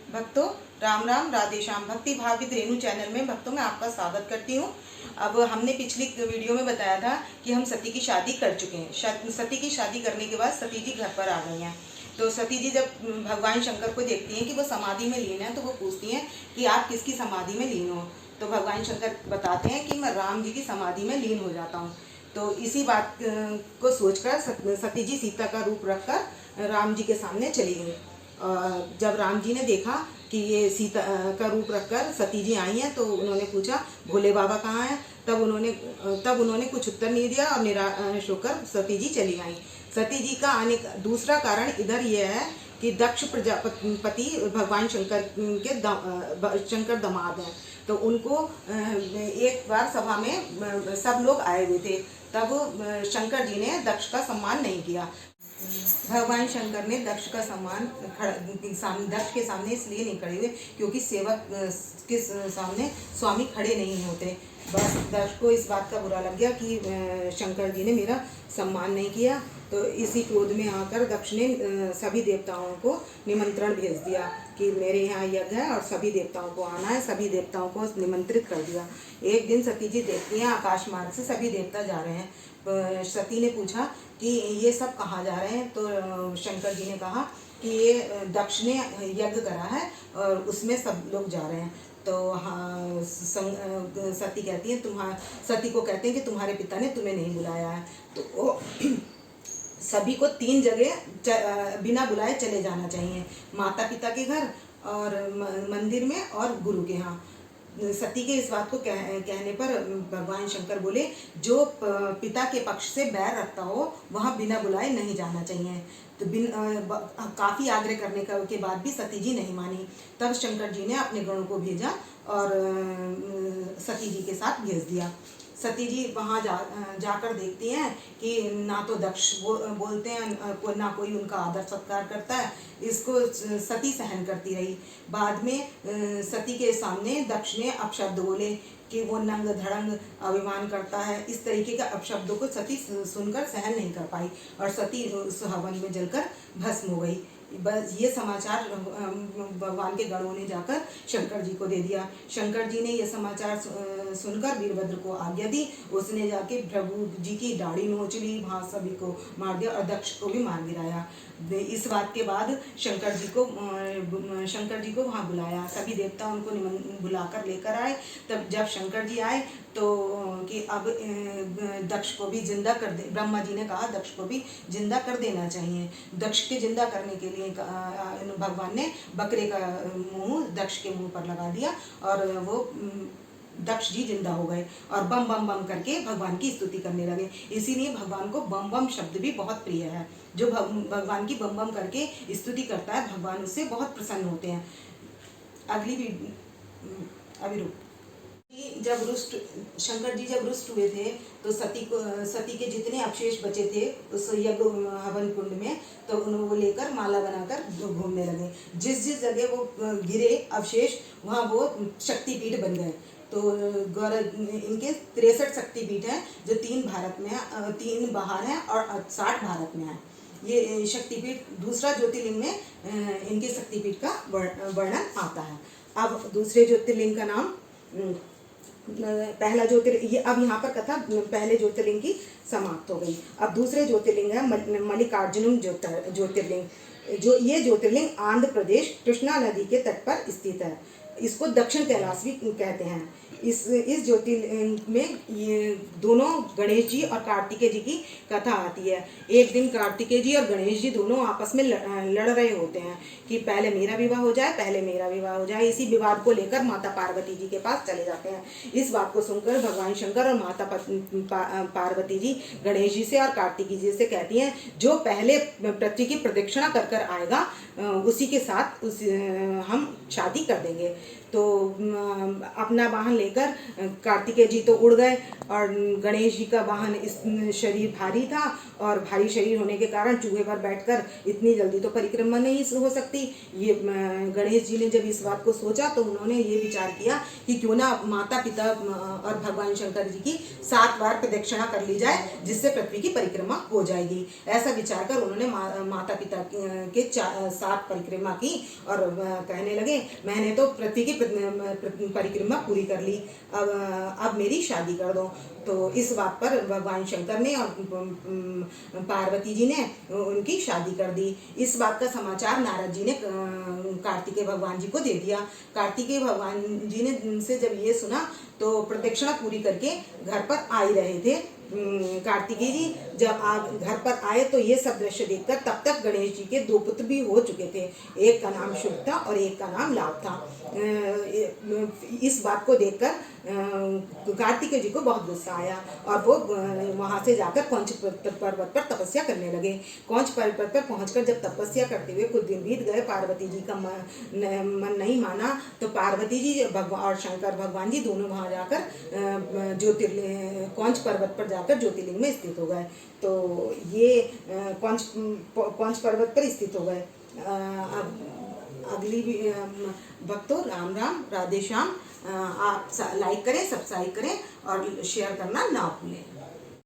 भक्तों, राम राम, राधे श्याम। भक्ति भावित रेणु चैनल में भक्तों मैं आपका स्वागत करती हूँ। अब हमने पिछली वीडियो में बताया था कि हम सती की शादी कर चुके हैं। सती की शादी करने के बाद सती जी घर पर आ गई हैं। तो सती जी जब भगवान शंकर को देखती हैं कि वो समाधि में लीन है, तो वो पूछती हैं कि आप किसकी समाधि में लीन हो। तो भगवान शंकर बताते हैं कि मैं राम जी की समाधि में लीन हो जाता हूँ। तो इसी बात को सोचकर सती जी सीता का रूप रखकर राम जी के सामने चली गई। जब राम जी ने देखा कि ये सीता का रूप रखकर सती जी आई हैं, तो उन्होंने पूछा भोले बाबा कहाँ हैं। तब उन्होंने कुछ उत्तर नहीं दिया और निराश होकर सती जी चली आई। सती जी का आने का दूसरा कारण इधर यह है कि दक्ष प्रजापति भगवान शंकर दामाद हैं। तो उनको एक बार सभा में सब लोग आए हुए थे, तब शंकर जी ने दक्ष का सम्मान नहीं किया। भगवान शंकर ने दक्ष का सम्मान दक्ष के सामने इसलिए नहीं खड़े हुए क्योंकि सेवक के सामने स्वामी खड़े नहीं होते। बस दक्ष को इस बात का बुरा लग गया कि शंकर जी ने मेरा सम्मान नहीं किया। तो इसी क्रोध में आकर दक्ष ने सभी देवताओं को निमंत्रण भेज दिया कि मेरे यहाँ यज्ञ है और सभी देवताओं को आना है। सभी देवताओं को निमंत्रित कर दिया। एक दिन सती जी देखती हैं आकाश मार्ग से सभी देवता जा रहे हैं। सती ने पूछा कि ये सब कहाँ जा रहे हैं। तो शंकर जी ने कहा कि ये दक्ष ने यज्ञ करा है और उसमें सब लोग जा रहे हैं। तो हाँ, सती कहती है सती को कहते हैं कि तुम्हारे पिता ने तुम्हें नहीं बुलाया है। तो सभी को 3 जगह बिना बुलाए चले जाना चाहिए, माता पिता के घर और मंदिर में और गुरु के यहाँ। सती के इस बात को कहने पर भगवान शंकर बोले जो पिता के पक्ष से बैर रखता हो वहाँ बिना बुलाए नहीं जाना चाहिए। तो काफ़ी आग्रह करने के बाद भी सती जी नहीं मानी। तब शंकर जी ने अपने गणों को भेजा और सती जी के साथ भेज दिया। सती जी वहाँ जाकर देखती हैं कि ना तो दक्ष बोलते हैं, ना कोई उनका आदर सत्कार करता है। इसको सती सहन करती रही। बाद में सती के सामने दक्ष ने अपशब्द बोले कि वो नंग धड़ंग अभिमान करता है। इस तरीके के अपशब्दों को सती सुनकर सहन नहीं कर पाई और सती उस हवन में जलकर भस्म हो गई। बस ये समाचार भगवान के गणों ने जाकर शंकर जी को दे दिया। शंकर जी ने यह समाचार सुनकर वीरभद्र को आज्ञा दी। उसने जाके प्रभु जी की दाढ़ी नोच ली, वहाँ सभी को मार दिया और दक्ष को भी मार गिराया। इस बात के बाद शंकर जी को वहाँ बुलाया। सभी देवता उनको बुलाकर लेकर आए। तब जब शंकर जी आए तो कि अब दक्ष को भी जिंदा कर दे। ब्रह्मा जी ने कहा दक्ष को भी जिंदा कर देना चाहिए। दक्ष के जिंदा करने के लिए भगवान ने बकरे का मुंह दक्ष के मुंह पर लगा दिया और वो दक्ष जी जिंदा हो गए और बम बम बम करके भगवान की स्तुति करने लगे। इसीलिए भगवान को बम बम शब्द भी बहुत प्रिय है। जो भगवान की बम बम करके स्तुति करता है, भगवान उससे बहुत प्रसन्न होते हैं। अगली भी अभिरूप जब शंकर जी जब रुष्ट हुए थे तो सती के जितने अवशेष बचे थे उस यज्ञ हवन कुंड में, तो वो लेकर माला बनाकर घूमने लगे। जिस जगह वो गिरे अवशेष वहाँ वो शक्तिपीठ बन गए। तो इनके 63 शक्तिपीठ हैं, जो 3 भारत में है, 3 बाहर हैं और 60 भारत में है। ये शक्तिपीठ दूसरा ज्योतिर्लिंग में इनके शक्तिपीठ का वर्णन आता है। अब दूसरे ज्योतिर्लिंग का नाम पहला ज्योतिर्लिंग, अब यहाँ पर कथा पहले ज्योतिर्लिंग की समाप्त हो गई। अब दूसरे ज्योतिर्लिंग है मल्लिकार्जुन ज्योतिर्लिंग। जो ये ज्योतिर्लिंग आंध्र प्रदेश कृष्णा नदी के तट पर स्थित है। इसको दक्षिण कैलाश भी कहते हैं। इस ज्योतिर्लिंग में ये दोनों गणेश जी और कार्तिकेय जी की कथा आती है। एक दिन कार्तिकेय जी और गणेश जी दोनों आपस में लड़ रहे होते हैं कि पहले मेरा विवाह हो जाए, पहले मेरा विवाह हो जाए। इसी विवाद को लेकर माता पार्वती जी के पास चले जाते हैं। इस बात को सुनकर भगवान शंकर और माता पार्वती जी गणेश जी से और कार्तिकेय जी से कहती हैं जो पहले पृथ्वी की प्रदक्षिणा कर आएगा उसी के साथ हम शादी कर देंगे। तो अपना वाहन लेकर कार्तिकेय जी तो उड़ गए और गणेश जी का वाहन इस शरीर भारी था और भारी शरीर होने के कारण चूहे पर बैठकर इतनी जल्दी तो परिक्रमा नहीं हो सकती। ये गणेश जी ने जब इस बात को सोचा तो उन्होंने ये विचार किया कि क्यों ना माता पिता और भगवान शंकर जी की 7 बार प्रदक्षिणा कर ली जाए, जिससे पृथ्वी की परिक्रमा हो जाएगी। ऐसा विचार कर उन्होंने माता पिता के 7 परिक्रमा की और कहने लगे मैंने तो पृथ्वी की परिक्रमा पूरी कर ली, अब मेरी शादी कर दो। तो इस बात पर भगवान शंकर ने और पार्वती जी ने उनकी शादी कर दी। इस बात का समाचार नारद जी ने कार्तिकेय भगवान जी को दे दिया। कार्तिकेय भगवान जी ने से जब ये सुना तो प्रदक्षिणा पूरी करके घर पर आ ही रहे थे। कार्तिकेय जी जब घर पर आए तो ये सब दृश्य देखकर तब तक गणेश जी के 2 पुत्र भी हो चुके थे। एक का नाम शुभ था और एक का नाम लाभ था। इस बात को देखकर कार्तिकेय जी को बहुत गुस्सा आया और वो वहां से जाकर कौंच पर्वत पर तपस्या करने लगे। कौंच पर्वत पर पहुंचकर जब तपस्या करते हुए कुछ दिन बीत गए, पार्वती जी का मन नहीं माना तो पार्वती जी और शंकर भगवान जी दोनों वहां जाकर ज्योतिर्लिंग कौंच पर्वत पर जाकर ज्योतिर्लिंग में स्थित हो गए। तो ये कौंच पर्वत पर स्थित हो गए। अगली भक्तों राम राम, राधे श्याम। आप लाइक करें, सब्सक्राइब करें और शेयर करना ना भूलें।